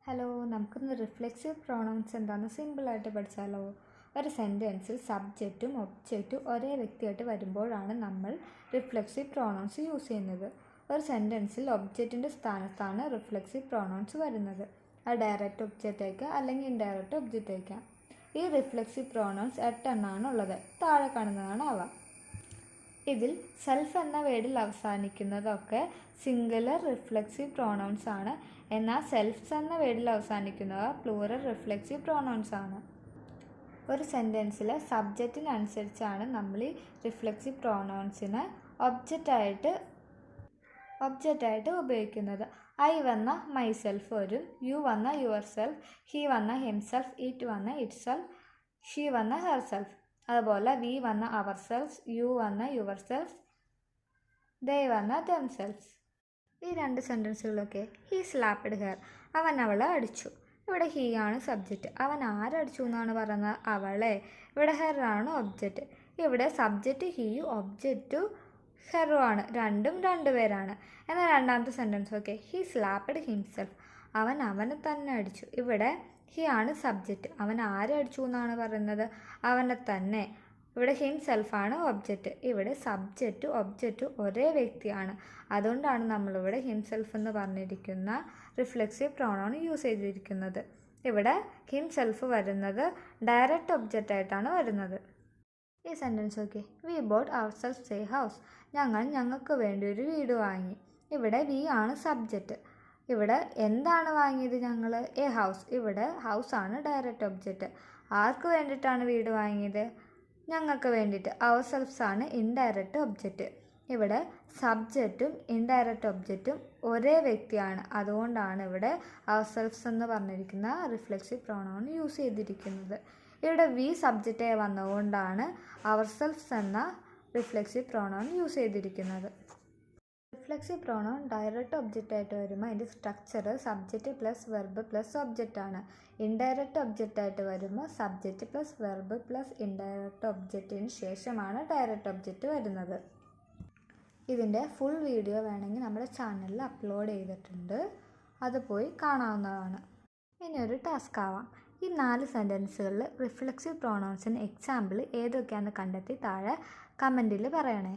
Hello, നമുക്കിന്ന് reflexive pronounce എന്താണെന്ന് സിമ്പിളായിട്ട് പഠിച്ചാലോ. ഒരു സെൻറ്റൻസിൽ സബ്ജക്റ്റും ഒബ്ജക്റ്റും ഒരേ വ്യക്തിയായിട്ട് വരുമ്പോഴാണ് നമ്മൾ റിഫ്ലെക്സീവ് പ്രൊണൗൺസ് യൂസ് ചെയ്യുന്നത്. ഒരു സെൻറ്റൻസിൽ ഒബ്ജക്റ്റിൻ്റെ സ്ഥാനത്താണ് റിഫ്ലെക്സീവ് പ്രൊണൗൺസ് വരുന്നത്. അത് ഡയറക്റ്റ് ഒബ്ജക്റ്റ് ആയിരിക്കാം അല്ലെങ്കിൽ ഇൻഡയറക്റ്റ് ഒബ്ജക്റ്റ് ആയിരിക്കാം. ഈ റിഫ്ലെക്സീവ് പ്രൊണൗൺസ് 8 എണ്ണമാണ് ഉള്ളത്. താഴെ കാണുന്നതാണ് അവ. ഇതിൽ സെൽഫ് എന്ന വേർഡിൽ അവസാനിക്കുന്നതൊക്കെ സിംഗുലർ റിഫ്ലെക്സീവ് പ്രൊണൗൺസ് ആണ്. എന്നാൽ സെൽഫ്സ് എന്ന വേർഡിൽ അവസാനിക്കുന്നവ പ്ലൂറൽ റിഫ്ലെക്സീവ് പ്രൊണൗൺസ് ആണ്. ഒരു സെൻറ്റൻസിലെ സബ്ജക്റ്റിനനുസരിച്ചാണ് നമ്മൾ ഈ റിഫ്ലെക്സീവ് പ്രൊണൗൺസിനെ ഒബ്ജക്റ്റായിട്ട് ഉപയോഗിക്കുന്നത്. ഐ വന്ന മൈ സെൽഫ് വരും, യു വന്ന യുവർ സെൽഫ്, ഹി വന്ന ഹിംസെൽഫ്, ഇറ്റ് വന്ന ഇറ്റ് സെൽഫ്, ഷീ വന്ന ഹെർ സെൽഫ്. അതുപോലെ വി വന്ന അവർ സെൽഫ്സ്, യു വന്ന യുവർ സെൽഫ്സ്, ദേ വന്ന ദം സെൽഫ്സ്. ഈ രണ്ട് സെൻറ്റൻസുകളൊക്കെ ഹീ സ്ലാപ്ഡ് ഹെർ, അവൻ അവളെ അടിച്ചു. ഇവിടെ ഹീ ആണ് സബ്ജക്റ്റ്. അവൻ ആരടിച്ചു എന്നാണ് പറയുന്നത്? അവളെ. ഇവിടെ ഹെർ ആണ് ഒബ്ജക്റ്റ്. ഇവിടെ സബ്ജക്റ്റ് ഹീയും ഒബ്ജക്റ്റ് ഹെറും ആണ്. രണ്ടും രണ്ടുപേരാണ്. എന്നാൽ രണ്ടാമത്തെ sentence okay, he slapped himself, അവൻ അവനെ തന്നെ അടിച്ചു. ഇവിടെ ഹി ആണ് സബ്ജക്റ്റ്. അവൻ ആരെ അടിച്ചു എന്നാണ് പറയുന്നത്? അവനെ തന്നെ. ഇവിടെ ഹിംസെൽഫാണ് ഒബ്ജക്റ്റ്. ഇവിടെ സബ്ജക്റ്റ് ഒബ്ജക്റ്റ് ഒരേ വ്യക്തിയാണ്. അതുകൊണ്ടാണ് നമ്മളിവിടെ ഹിംസെൽഫ് എന്ന് പറഞ്ഞിരിക്കുന്ന റിഫ്ലെക്സീവ് പ്രൊണൗൺ യൂസ് ചെയ്തിരിക്കുന്നത്. ഇവിടെ ഹിംസെൽഫ് വരുന്നത് ഡയറക്റ്റ് ഒബ്ജക്റ്റ് ആയിട്ടാണ് വരുന്നത്. ഈ sentence okay, we bought ourselves a house, ഞങ്ങൾക്ക് വേണ്ടി ഒരു വീട് വാങ്ങി. ഇവിടെ വി ആണ് സബ്ജക്റ്റ്. ഇവിടെ എന്താണ് വാങ്ങിയത് ഞങ്ങൾ? A house. ഇവിടെ ഹൗസ് ആണ് ഡയറക്റ്റ് ഒബ്ജക്റ്റ്. ആർക്ക് വേണ്ടിയിട്ടാണ് വീട് വാങ്ങിയത്? ഞങ്ങൾക്ക് വേണ്ടിയിട്ട്. അവർ സെൽഫ്സ് ആണ് ഇൻഡയറക്റ്റ് ഒബ്ജക്റ്റ്. ഇവിടെ സബ്ജക്റ്റും ഇൻഡയറക്റ്റ് ഒബ്ജക്റ്റും ഒരേ വ്യക്തിയാണ്. അതുകൊണ്ടാണ് ഇവിടെ അവർ സെൽഫ്സ് എന്ന് പറഞ്ഞിരിക്കുന്ന റിഫ്ലെക്സീവ് പ്രൊണൗൺ യൂസ് ചെയ്തിരിക്കുന്നത്. ഇവിടെ വി സബ്ജക്റ്റായി വന്നതുകൊണ്ടാണ് അവർ സെൽഫ്സ് എന്ന റിഫ്ലെക്സീവ് പ്രൊണൗൺ യൂസ് ചെയ്തിരിക്കുന്നത്. റിഫ്ലെക്സീവ് പ്രൊണൗൺ ഡയറക്റ്റ് ഒബ്ജക്റ്റ് ആയിട്ട് വരുമ്പോൾ അതിൻ്റെ structure subject plus verb plus object ആണ്. ഇൻഡയറക്റ്റ് ഒബ്ജക്റ്റ് ആയിട്ട് വരുമ്പോൾ subject plus verb plus indirect ഒബ്ജക്റ്റിന് ശേഷമാണ് ഡയറക്റ്റ് ഒബ്ജക്റ്റ് വരുന്നത്. ഇതിൻ്റെ ഫുൾ വീഡിയോ വേണമെങ്കിൽ നമ്മുടെ ചാനലിൽ അപ്ലോഡ് ചെയ്തിട്ടുണ്ട്. അത് പോയി കാണാവുന്നതാണ്. ഇനി ഒരു ടാസ്ക് ആവാം. ഈ 4 സെൻറ്റൻസുകളിൽ റിഫ്ലെക്സീവ് പ്രൊണൗൺസിന് എക്സാമ്പിൾ ഏതൊക്കെയാണെന്ന് കണ്ടെത്തി താഴെ കമൻറ്റിൽ പറയണേ.